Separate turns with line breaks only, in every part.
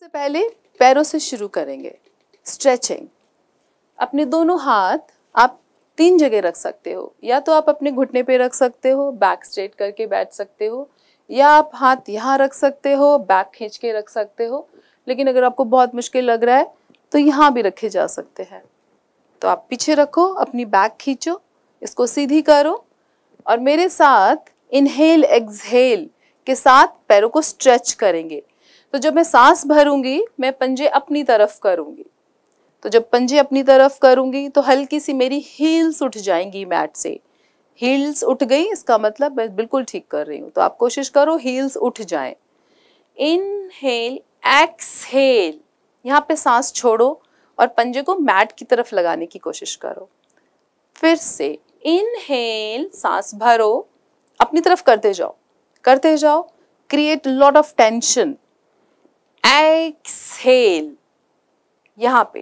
सबसे पहले पैरों से शुरू करेंगे। स्ट्रेचिंग। अपने दोनों हाथ आप 3 जगह रख सकते हो, या तो आप अपने घुटने पे रख सकते हो, बैक स्ट्रेट करके बैठ सकते हो, या आप हाथ यहाँ रख सकते हो, बैक खींच के रख सकते हो। लेकिन अगर आपको बहुत मुश्किल लग रहा है तो यहाँ भी रखे जा सकते हैं। तो आप पीछे रखो, अपनी बैक खींचो, इसको सीधी करो और मेरे साथ इनहेल एक्सहेल के साथ पैरों को स्ट्रेच करेंगे। तो जब मैं सांस भरूंगी मैं पंजे अपनी तरफ करूंगी। तो जब पंजे अपनी तरफ करूंगी तो हल्की सी मेरी हील्स उठ जाएंगी मैट से। हील्स उठ गई, इसका मतलब मैं बिल्कुल ठीक कर रही हूँ। तो आप कोशिश करो हील्स उठ जाएं। इनहेल एक्सहेल, यहाँ पे सांस छोड़ो और पंजे को मैट की तरफ लगाने की कोशिश करो। फिर से इनहेल, सांस भरो, अपनी तरफ करते जाओ, create lot of tension. Exhale, यहाँ पे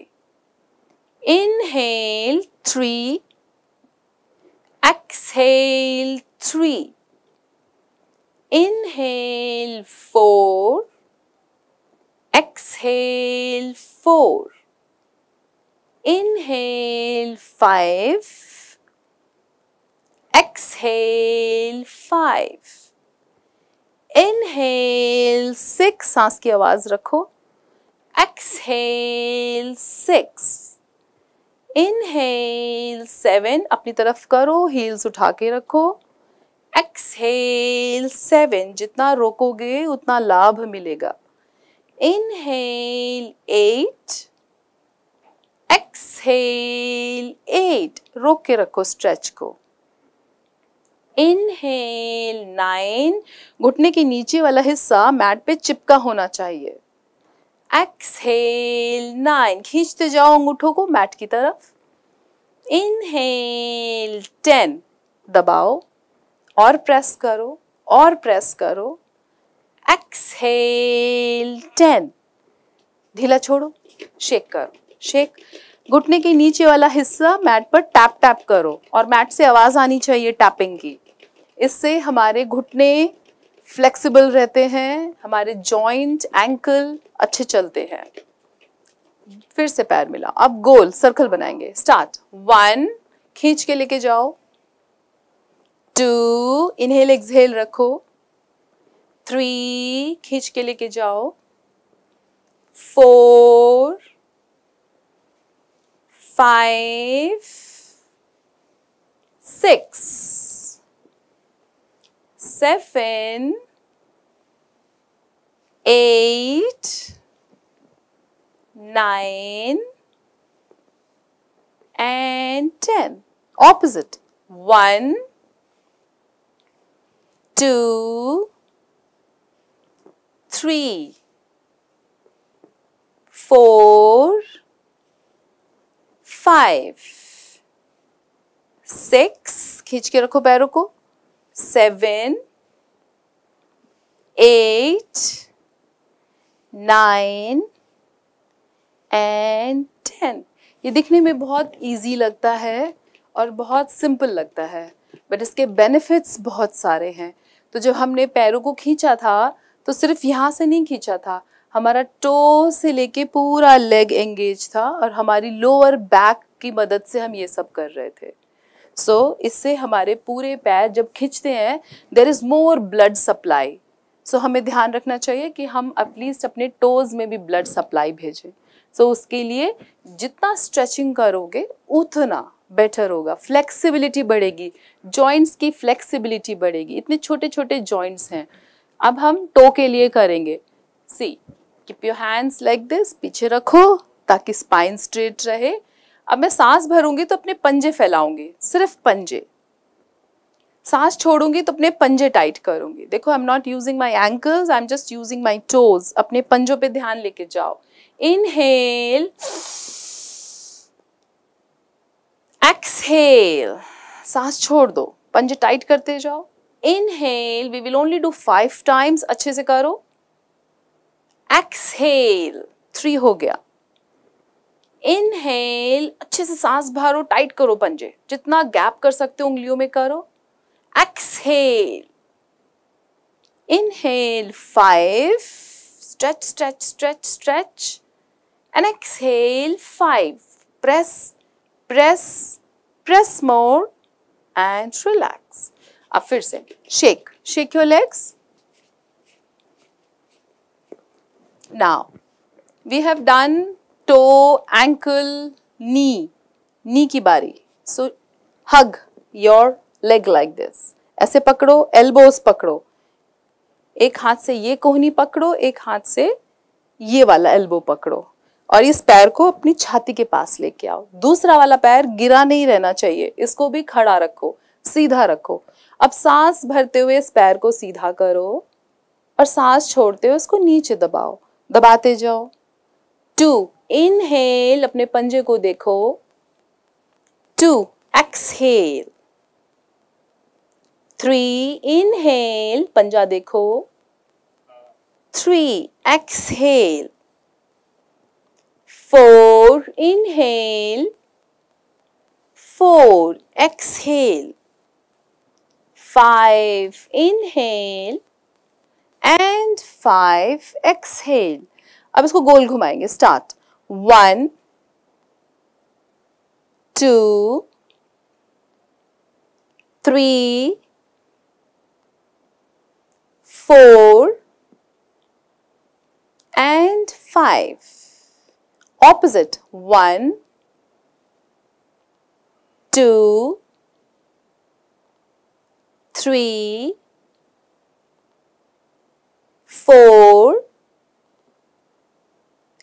inhale 3, exhale 3, inhale 4, exhale 4, inhale 5, exhale 5, inhale 6, सांस की आवाज रखो, एक्सहेल 6, इनहेल 7, अपनी तरफ करो, हील्स उठा के रखो, एक्सहेल 7, जितना रोकोगे उतना लाभ मिलेगा। इनहेल 8, एक्सहेल 8, रोक के रखो स्ट्रेच को। इनहेल 9, घुटने के नीचे वाला हिस्सा मैट पे चिपका होना चाहिए। एक्सहेल 9, खींचते जाओ अंगूठों को मैट की तरफ। इनहेल 10, दबाओ और प्रेस करो और प्रेस करो। एक्सहेल 10, ढीला छोड़ो, शेक करो, शेक। घुटने के नीचे वाला हिस्सा मैट पर टैप टैप करो और मैट से आवाज आनी चाहिए टैपिंग की। इससे हमारे घुटने फ्लेक्सिबल रहते हैं, हमारे जॉइंट एंकल अच्छे चलते हैं। फिर से पैर मिला, अब गोल सर्कल बनाएंगे। स्टार्ट। 1, खींच के लेके जाओ। 2, इनहेल एक्सहेल रखो। 3, खींच के लेके जाओ। 4, 5, 6, 7, 8, 9 and 10. Opposite. 1, 2, 3, 4, 5, 6, खींच के रखो पैरों को। 7, 8, 9 and 10. ये दिखने में बहुत इजी लगता है और बहुत सिंपल लगता है, बट इसके बेनिफिट्स बहुत सारे हैं। तो जब हमने पैरों को खींचा था तो सिर्फ यहाँ से नहीं खींचा था, हमारा टो से लेके पूरा लेग एंगेज था और हमारी लोअर बैक की मदद से हम ये सब कर रहे थे। सो इससे हमारे पूरे पैर जब खींचते हैं there is more blood supply. So हमें ध्यान रखना चाहिए कि हम एटलीस्ट अपने टोज में भी ब्लड सप्लाई भेजें। सो उसके लिए जितना स्ट्रेचिंग करोगे उतना बेटर होगा, फ्लेक्सिबिलिटी बढ़ेगी, जॉइंट्स की फ्लेक्सिबिलिटी बढ़ेगी। इतने छोटे छोटे जॉइंट्स हैं। अब हम टो के लिए करेंगे। See, keep your hands like this, पीछे रखो ताकि स्पाइन स्ट्रेट रहे। अब मैं सांस भरूंगी तो अपने पंजे फैलाऊंगी, सिर्फ पंजे। सांस छोड़ूंगी तो अपने पंजे टाइट करूंगी। देखो, I am not using my ankles, I am just using my toes. अपने पंजों पे ध्यान लेके जाओ। इनहेल, एक्सहेल, सांस छोड़ दो, पंजे टाइट करते जाओ। Inhale, we will only do 5 times, अच्छे से करो। एक्सहेल, 3 हो गया। इनहेल, अच्छे से सांस भरो, टाइट करो पंजे, जितना गैप कर सकते हो उंगलियों में करो। Exhale, inhale 5, Stretch, stretch, stretch, stretch. And exhale, 5. Press, press, press more and relax. अब फिर से shake your legs. Now, we have done toe, ankle, knee की बारी. So, hug your leg like this. ऐसे पकड़ो, elbows पकड़ो. एक हाथ से ये कोहनी पकड़ो, एक हाथ से ये वाला एल्बो पकड़ो और इस पैर को अपनी छाती के पास लेके आओ. दूसरा वाला पैर गिरा नहीं रहना चाहिए, इसको भी खड़ा रखो, सीधा रखो. अब सांस भरते हुए इस पैर को सीधा करो और सांस छोड़ते हुए इसको नीचे दबाओ, दबाते जाओ. 2 इनहेल, अपने पंजे को देखो. 2 एक्सहेल. 3 इनहेल, पंजा देखो. 3 exhale. 4 inhale. 4 exhale. 5 inhale and 5 exhale. अब इसको गोल घुमाएंगे. स्टार्ट. 1 2 3 4 and 5. Opposite. 1 2 3 4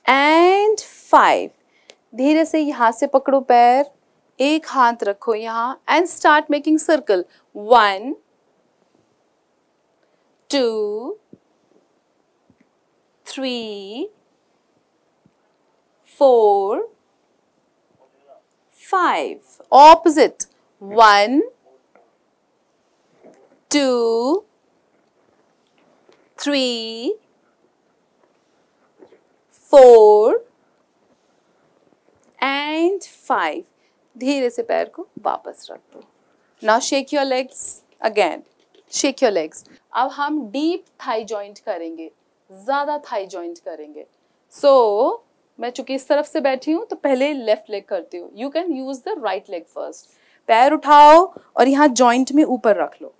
and 5. धीरे से यहाँ से पकड़ो पैर, एक हाथ रखो यहाँ and start making circle. 1 2 3 4 5. Opposite. 1 2 3 4 and 5. धीरे से पैर को वापस रख दो. Now shake your legs again. Shake your legs. अब हम डीप थाई जॉइंट करेंगे, ज्यादा थाई जॉइंट करेंगे. So मैं चूंकि इस तरफ से बैठी हूं तो पहले लेफ्ट लेग करती हूँ. You can use the right leg first. पैर उठाओ और यहाँ जॉइंट में ऊपर रख लो.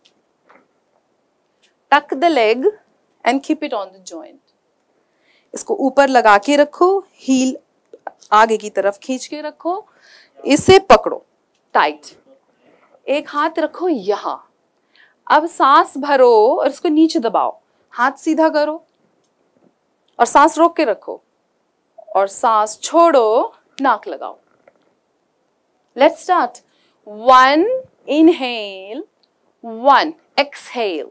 टक the leg and keep it on the joint. इसको ऊपर लगा के रखो, हील आगे की तरफ खींच के रखो, इसे पकड़ो टाइट. एक हाथ रखो यहाँ. अब सांस भरो और इसको नीचे दबाओ. हाथ सीधा करो और सांस रोक के रखो और सांस छोड़ो, नाक लगाओ. Let's start. 1 inhale. 1 exhale.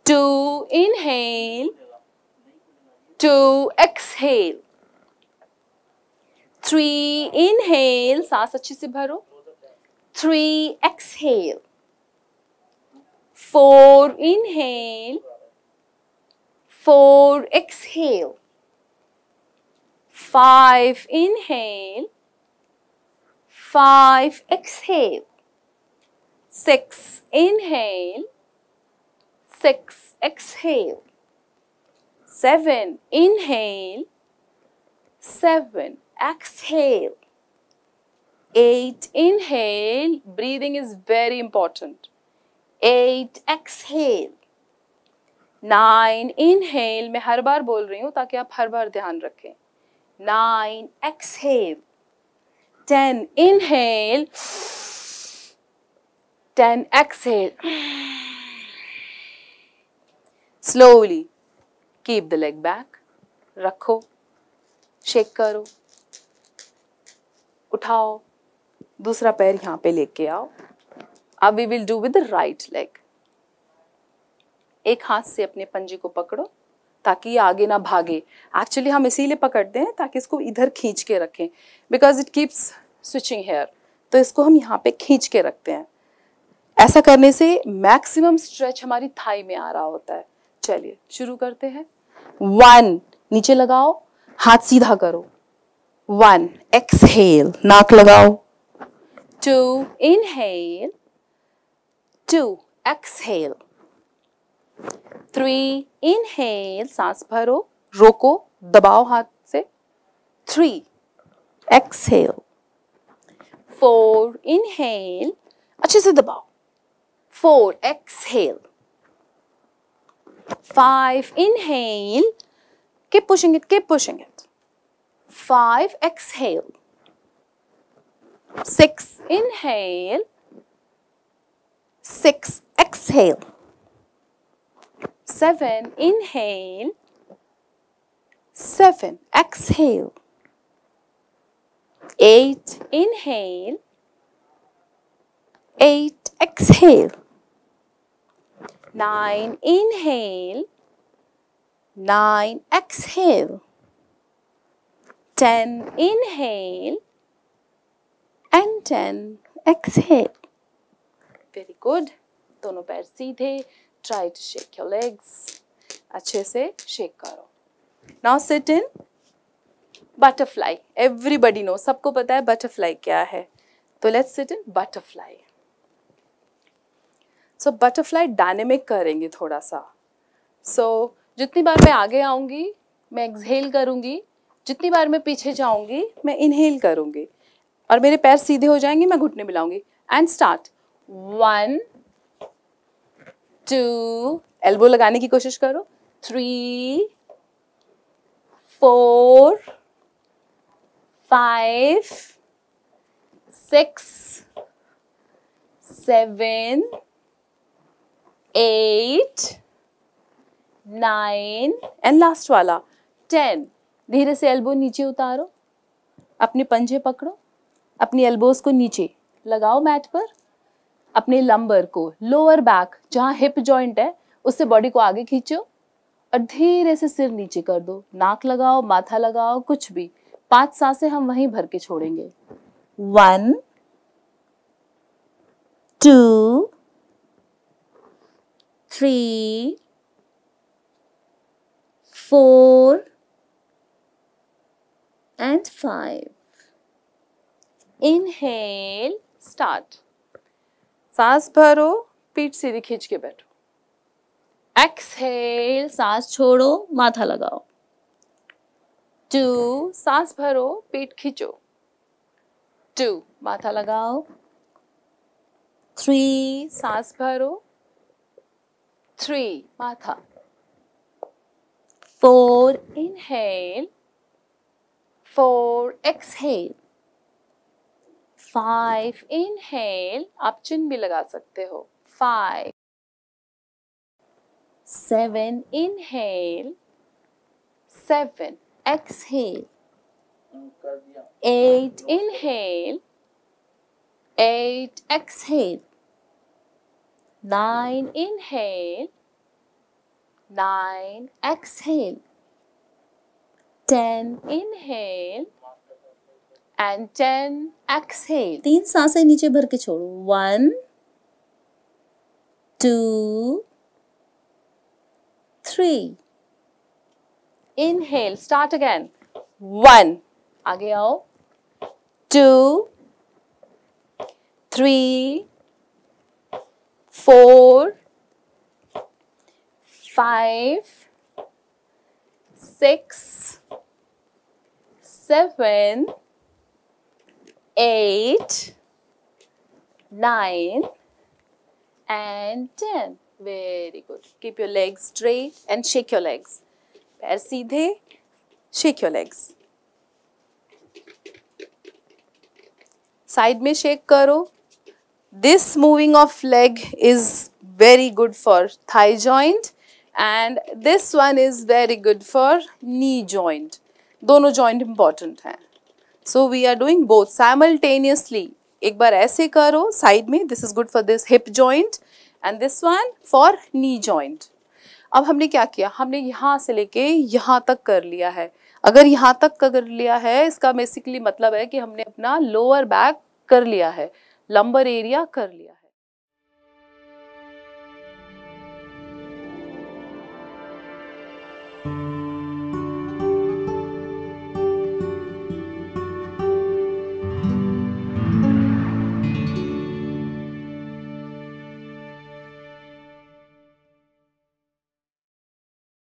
2 inhale. 2 exhale. 3 inhale, सांस अच्छे से भरो. 3 exhale. 4 inhale. 4 exhale. 5 inhale. 5 exhale. 6 inhale. 6 exhale. 7 inhale. 7 exhale. 8 inhale. Breathing is very important. 8 exhale. 9 inhale. मैं हर बार बोल रही हूँ ताकि आप हर बार ध्यान रखें. 9 exhale. 10 inhale. 10 exhale. Slowly keep the leg back. रखो, शेक करो, उठाओ, दूसरा पैर यहाँ पे लेके आओ. अब we will do with the right leg. एक हाथ से अपने पंजे को पकड़ो ताकि ये आगे ना भागे. एक्चुअली हम इसीलिए पकड़ते हैं ताकि इसको इधर खींच के रखें, because it keeps switching here. तो इसको हम यहाँ पे खींच के रखते हैं. ऐसा करने से मैक्सिमम स्ट्रेच हमारी थाई में आ रहा होता है. चलिए शुरू करते हैं. 1 नीचे लगाओ, हाथ सीधा करो. 1 एक्सहेल, नाक लगाओ. 2 inhale. 2 exhale. 3 इनहेल, सांस भरो, रोको, दबाओ हाथ से, 3 एक्सहेल, 4 इनहेल, अच्छे से दबाओ, 4 exhale, 5 inhale, keep pushing it, 5 exhale, 6 inhale, 6 exhale, 7 inhale, 7 exhale, 8 inhale, 8 exhale, 9 inhale, 9 exhale, 10 inhale and 10 exhale. Very good. दोनों पैर सीधे. Try to shake your legs. अच्छे से shake करो. Now sit in butterfly. Everybody knows. सबको पता है butterfly क्या है. तो let's sit in butterfly. So butterfly dynamic करेंगे थोड़ा सा. So जितनी बार मैं आगे आऊँगी मैं exhale करूँगी, जितनी बार मैं पीछे जाऊँगी मैं inhale करूँगी और मेरे पैर सीधे हो जाएंगे, मैं घुटने मिलाऊंगी. And start. 1 2, elbow लगाने की कोशिश करो. 3 4 5 6 7 8 9 and last वाला 10. धीरे से एल्बो नीचे उतारो, अपने पंजे पकड़ो, अपनी एल्बोज को नीचे लगाओ मैट पर, अपने लंबर को, लोअर बैक जहाँ हिप जॉइंट है उससे बॉडी को आगे खींचो और धीरे से सिर नीचे कर दो. नाक लगाओ, माथा लगाओ, कुछ भी. 5 सांसें हम वहीं भर के छोड़ेंगे. 1 2 3 4 and 5. Inhale, start. सांस भरो, पीठ सीधी खींच के बैठो. Exhale, सांस छोड़ो, माथा लगाओ. 2, सांस भरो, पीठ खींचो. 2, माथा लगाओ. 3, सांस भरो. 3, माथा. 4, inhale. 4, exhale. 5, inhale. आप चिन भी लगा सकते हो. 5. 7, inhale. 7, exhale. 8, inhale. 8, exhale. 9, inhale. 9, exhale. 10, inhale. And 10, exhale. 3 सांसें नीचे भर के छोड़ो. 1 2 3. Inhale. Start again. 1. आगे आओ. 2 3 4 5 6 7 8 9 and 10. Very good. Keep your legs straight and shake your legs. पैर सीधे, shake your legs. Side में shake करो. This moving of leg is very good for thigh joint and this one is very good for knee joint. दोनों joint important हैं. So we are doing both simultaneously. एक बार ऐसे करो side में. This is good for this hip joint and this one for knee joint. अब हमने क्या किया? हमने यहाँ से लेके यहाँ तक कर लिया है. अगर यहाँ तक कर लिया है इसका बेसिकली मतलब है कि हमने अपना लोअर बैक कर लिया है, लंबर एरिया कर लिया.